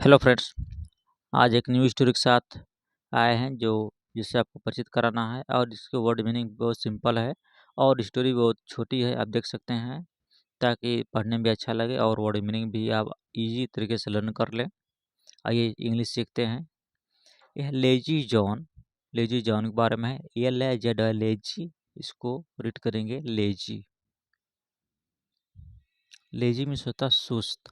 Hello friends, आज एक new story के साथ आए हैं जिससे आपको परिचित कराना है और इसके वर्ड मीनिंग बहुत सिंपल है और स्टोरी बहुत छोटी है। आप देख सकते हैं ताकि पढ़ने में भी अच्छा लगे और वर्ड मीनिंग भी आप इजी तरीके से लर्न कर लें। आइए इंग्लिश सीखते हैं। यह लेजी जॉन के बारे में है। LAZ लेजी, इसको रीड करेंगे लेजी। लेजी मीन्स होता सुस्त।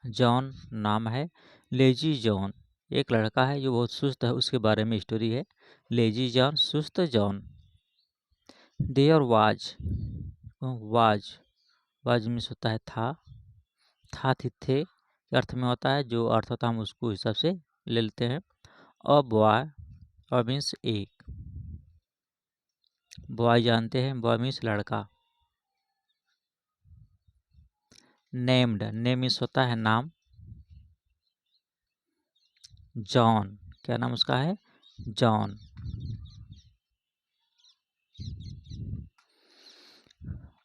जॉन नाम है। लेजी जॉन एक लड़का है जो बहुत सुस्त है, उसके बारे में स्टोरी है। लेजी जॉन, सुस्त John. There was was means होता है था थी थे के अर्थ में होता है। जो अर्थ होता है हम उसको हिसाब से ले लेते हैं। अ बॉय, अ मीन्स एक। बॉय जानते हैं, बॉय मीन्स लड़का। नेम्ड, नेम मीन्स होता है नाम। जॉन, क्या नाम उसका है? जॉन।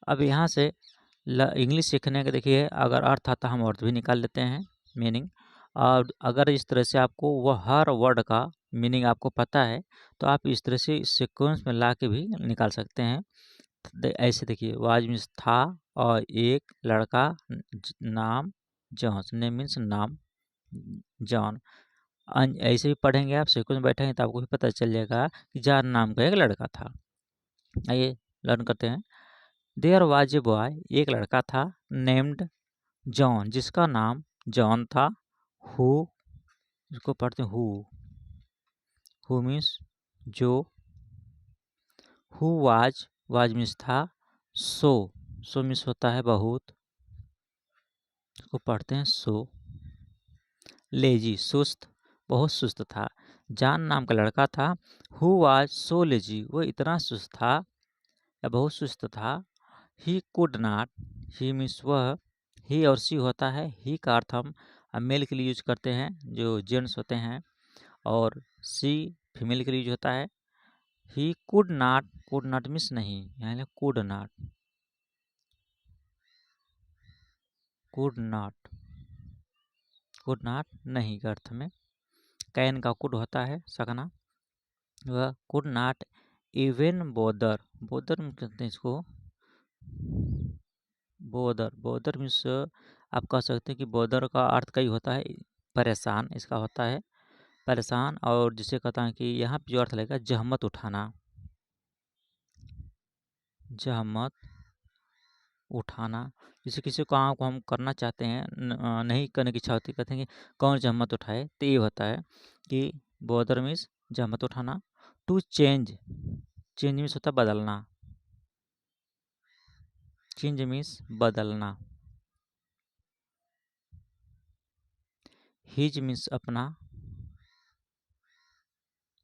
अब यहाँ से इंग्लिश सीखने के देखिए, अगर अर्थ आता हम अर्थ भी निकाल लेते हैं, मीनिंग। और अगर इस तरह से आपको वह हर वर्ड का मीनिंग आपको पता है तो आप इस तरह से सीक्वेंस में ला के भी निकाल सकते हैं। ऐसे देखिए, वाज मीन्स था और एक लड़का, नाम जॉन, नेम मीन्स नाम जॉन। ऐसे भी पढ़ेंगे आप, सीक्वेंस में बैठेंगे तो आपको भी पता चल जाएगा कि जॉन नाम का एक लड़का था। आइए लर्न करते हैं। देयर वाज ए बॉय, एक लड़का था, नेम्ड जॉन, जिसका नाम जॉन था। हु, इसको पढ़ते हैं हु मीन्स जो। हु वाज मीन्स था। सो मीन्स होता है बहुत, इसको पढ़ते हैं सो। लेजी, सुस्त, बहुत सुस्त था। जॉन नाम का लड़का था। हु वाज सो लेजी, वो इतना सुस्त था या बहुत सुस्त था। He could not, he means वह। ही और सी होता है। ही का अर्थ हम मेल के लिए यूज करते हैं, जो जेंट्स होते हैं, और सी फीमेल के लिए यूज होता है। ही कुड नॉट मीन्स नहीं, यानी कुड नॉट नहीं के अर्थ में। कैन का कुड होता है सकना। वह कुड नॉट इवन बोदर में कहते हैं इसको। बोदर मीन्स आप कह सकते हैं कि बोदर का अर्थ कई होता है, परेशान इसका होता है, परेशान। और जिसे कहता है कि यहाँ पे जो अर्थ लगेगा जहमत उठाना, जहमत उठाना। जैसे किसी काम को हम करना चाहते हैं, नहीं करने की इच्छा होती, कहते हैं कि कौन जहमत उठाए, तो ये होता है कि बोदर मीन्स जहमत उठाना। टू चेंज मीन्स होता है बदलना। चेंज मीन्स बदलना। हिज मीन्स अपना।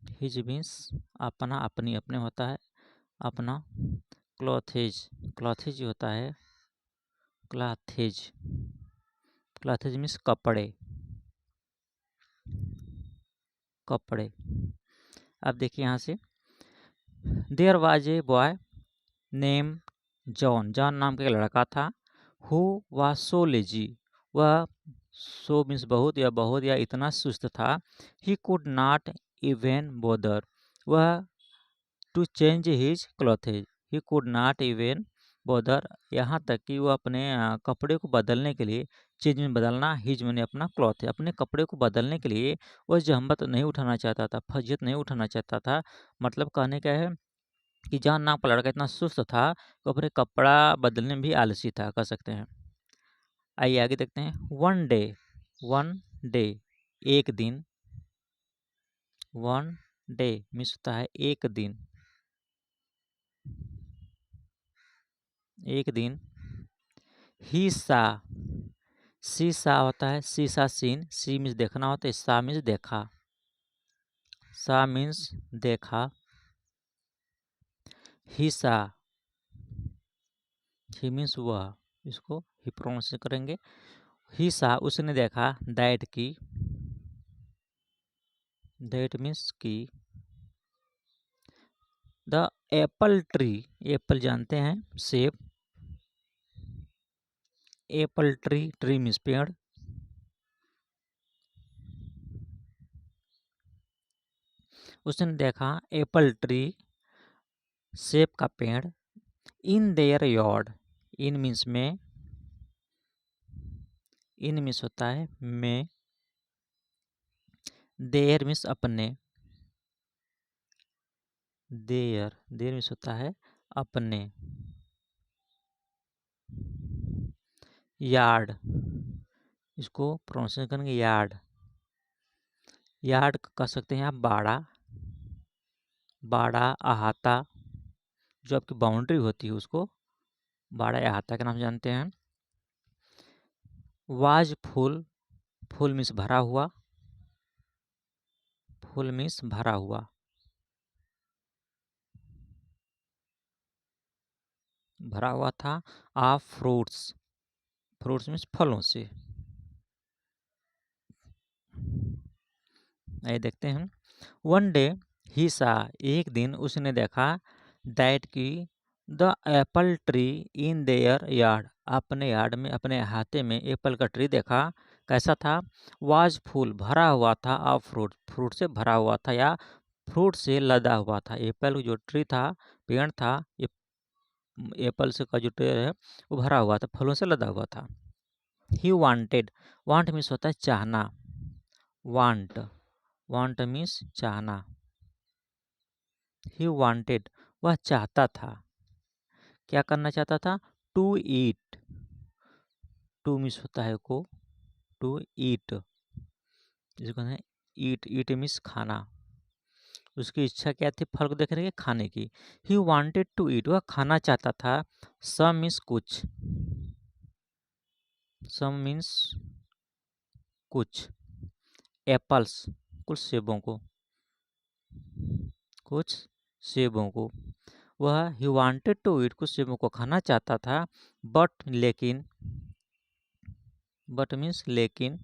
हिज मीन्स अपना, अपनी, अपने होता है अपना। क्लॉथेज होता है क्लॉथेज मीन्स कपड़े। अब देखिए यहाँ से, there was a boy name John नाम का एक लड़का था। हु वाज सो लेजी, वह सो मीन्स बहुत या इतना सुस्त था। He could not even bother, वह to change his clothes. He could not even bother, यहाँ तक कि वह अपने कपड़े को बदलने के लिए, चेंज में बदलना, हिज मैंने अपना क्लॉथ है, अपने कपड़े को बदलने के लिए वह जहमत नहीं उठाना चाहता था, फजियत नहीं उठाना चाहता था। मतलब कहने का है कि जॉन नाम का लड़का इतना सुस्त था कि अपने कपड़ा बदलने में भी आलसी था, कह सकते हैं। आइए आगे देखते हैं। वन डे एक दिन। वन डे मीन्स होता है एक दिन। ही सा होता है शीशा, सीन, सी मीन्स देखना होता है, सा मीन्स देखा। सा मीन्स देखा। ही मीन्स वह, इसको ही प्रोनाउंस करेंगे। ही उसने देखा। दैट मीन्स की। द एप्पल ट्री, एप्पल जानते हैं, सेब। एप्पल ट्री, ट्री मीन्स पेड़। उसने देखा एप्पल ट्री, सेब का पेड़, in their yard, in means में, इन मीन्स होता है में, देयर मीन्स अपने, देयर, देयर मीन्स होता है अपने, यार्ड, इसको प्रोनाउंसिएशन करेंगे यार्ड, यार्ड कह सकते हैं आप बाड़ा, बाड़ा अहाता, जो आपकी बाउंड्री होती है उसको बाड़ा या अहाता के नाम से जानते हैं। वाज फुल, फुल मीन्स भरा हुआ, फुल मीन्स भरा हुआ, भरा हुआ था। ऑफ फ्रूट्स, फ्रूट्स मीन्स फलों से। आइए देखते हैं। वन डे ही सा, एक दिन उसने देखा, दैट की the Apple tree in their yard, अपने यार्ड में, अपने अहाते में एप्पल का ट्री देखा। कैसा था? वाज फुल, भरा हुआ था। ऑफ फ्रूट, फ्रूट से भरा हुआ था या फ्रूट से लदा हुआ था। एप्पल जो ट्री था, पेड़ था, एप्पल से का जो ट्री है वो भरा हुआ था, फलों से लदा हुआ था। ही वांटेड, वांट मीन्स होता है चाहना, वांट, वांट मीन्स चाहना। ही वांटेड, वह चाहता था, क्या करना चाहता था? टू ईट, टू मीन्स होता है को, टू ईट, जिसको कहते हैं ईट, ईट मीन्स खाना। उसकी इच्छा क्या थी? फल को देख रहे हैं खाने की। ही वांटेड टू ईट, वह खाना चाहता था। सम मीन्स कुछ, सम मीन्स कुछ, एप्पल्स कुछ सेबों को, कुछ सेबों को। वह ही वांटेड टू ईट, कुछ सेबों को खाना चाहता था। बट लेकिन, बट मीन्स लेकिन,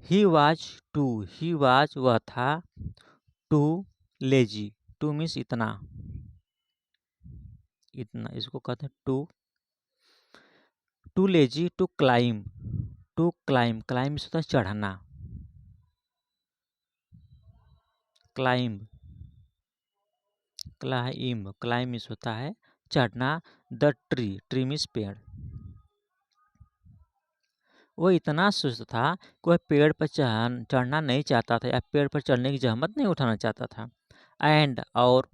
he was too, he was वह था, टू लेजी, टू मीन्स इतना, इतना, इसको कहते हैं too lazy to climb, to climb, climb means होता है चढ़ना, क्लाइम, क्लाइम, क्लाइम मीन्स होता है चढ़ना। द ट्री, ट्री मीन्स पेड़। वो इतना सुस्त था कि वह पेड़ पर चढ़ना नहीं चाहता था या पेड़ पर चढ़ने की जहमत नहीं उठाना चाहता था। एंड, और,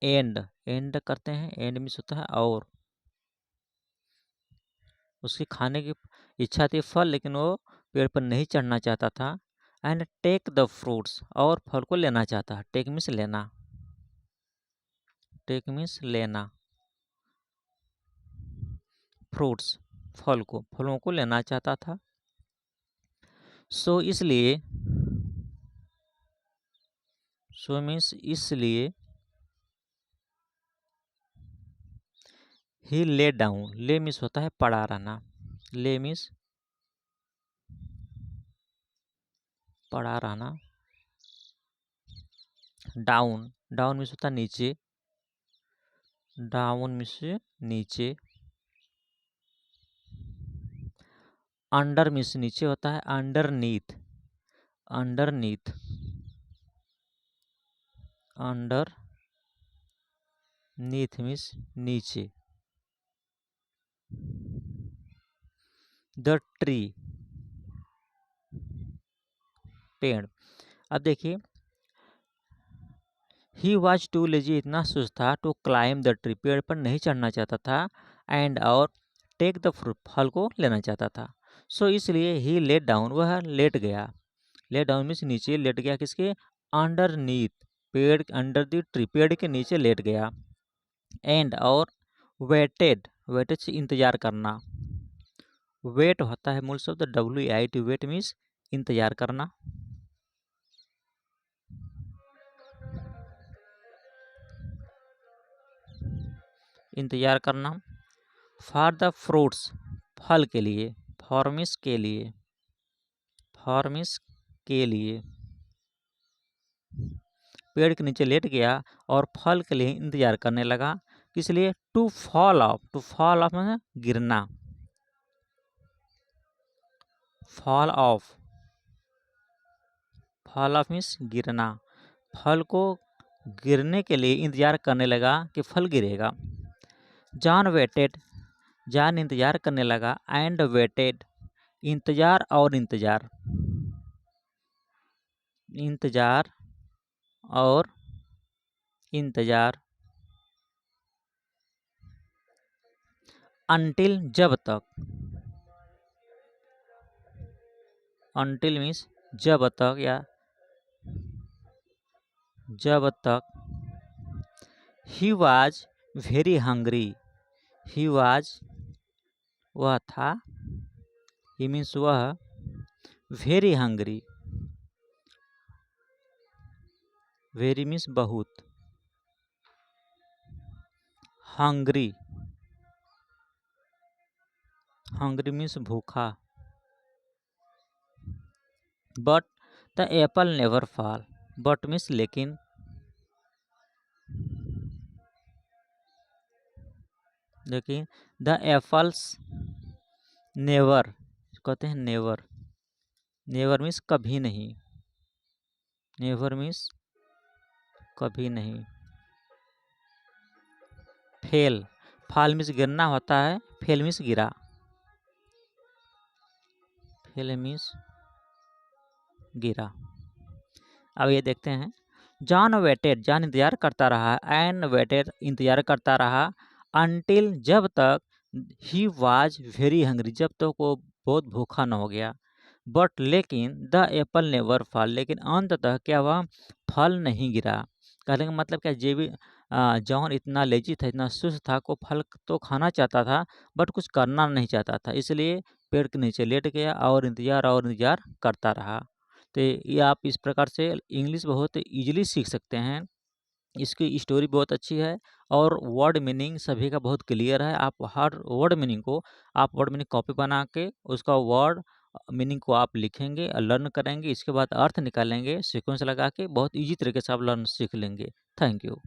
एंड, एंड करते हैं, एंड मीन्स होता है और, उसकी खाने की इच्छा थी फल, लेकिन वो पेड़ पर नहीं चढ़ना चाहता था। एंड टेक द फ्रूट्स, और फल को लेना चाहता, टेक मीन्स लेना, टेक मीन्स लेना, फ्रूट्स फल को, फलों को लेना चाहता था। सो इसलिए, सो मीन्स इसलिए, ही ले डाउन, ले मीन्स होता है पड़ा रहना, ले मीन्स पड़ा रहना। डाउन, डाउन मीन्स होता है नीचे, डाउन मीन्स नीचे। अंडर मीन्स नीचे होता है, अंडरनीथ, अंडरनीथ, अंडर नीथ मीन्स नीचे। द ट्री, पेड़। अब देखिए, ही वॉज टू लेजी, इतना सुस्त था, टू क्लाइम द ट्री, पेड़ पर नहीं चढ़ना चाहता था। एंड, और, टेक द फ्रूट, फल को लेना चाहता था। सो इसलिए ही लेट डाउन, वह लेट गया, लेट डाउन मीन्स नीचे लेट गया, किसके? अंडरनीथ, पेड़, अंडर द ट्री, पेड़ के नीचे लेट गया। एंड, और, वेटेड, वेटेड से इंतजार करना, वेट होता है मूल शब्द WAIT, वेट मीन्स इंतजार करना, इंतजार करना। फॉर द फ्रूट्स, फल के लिए, फॉर्मिस के लिए, फॉर्मिस के लिए, पेड़ के नीचे लेट गया और फल के लिए इंतजार करने लगा। किस लिए? To fall off. To fall off मतलब गिरना। Fall off, fall off means गिरना। फल को गिरने के लिए इंतजार करने लगा कि फल गिरेगा। जॉन वेटेड, जॉन इंतजार करने लगा। एंड वेटेड, इंतजार और इंतजार, इंतजार और इंतजार। अनटिल, जब तक। अनटिल मीन्स जब तक या जब तक। He was very hungry. He was, वह था। ही मीन्स वह। वेरी हंग्री, वेरी मीन्स बहुत। हंग्री, हंग्री मीन्स भूखा। But the Apple never fall, but means लेकिन। लेकिन द एप्पल्स नेवर, कहते हैं नेवर। नेवर मीन्स कभी नहीं। नेवर मीन्स कभी नहीं। फेल, फॉल मीन्स गिरना होता है, फेल मीन्स गिरा। फेल मीन्स गिरा। अब ये देखते हैं। जॉन वेटेड, जॉन इंतजार करता रहा। एंड वेटेड, इंतजार करता रहा। अनटिल, जब तक। ही वाज वेरी हंग्री, जब तक वो बहुत भूखा न हो गया। बट लेकिन द एप्पल नेवर फॉल, लेकिन अंततः क्या हुआ? फल नहीं गिरा। कहने का मतलब क्या, जे भी जॉन इतना लेजी था, इतना सुस्त था को फल तो खाना चाहता था बट कुछ करना नहीं चाहता था, इसलिए पेड़ के नीचे लेट गया और इंतजार करता रहा। तो ये आप इस प्रकार से इंग्लिश बहुत इजीली सीख सकते हैं। इसकी स्टोरी बहुत अच्छी है और वर्ड मीनिंग सभी का बहुत क्लियर है। आप हर वर्ड मीनिंग को, आप वर्ड मीनिंग कॉपी बना के उसका वर्ड मीनिंग को आप लिखेंगे और लर्न करेंगे। इसके बाद अर्थ निकालेंगे, सीक्वेंस लगा के बहुत इजी तरीके से आप लर्न सीख लेंगे। Thank you.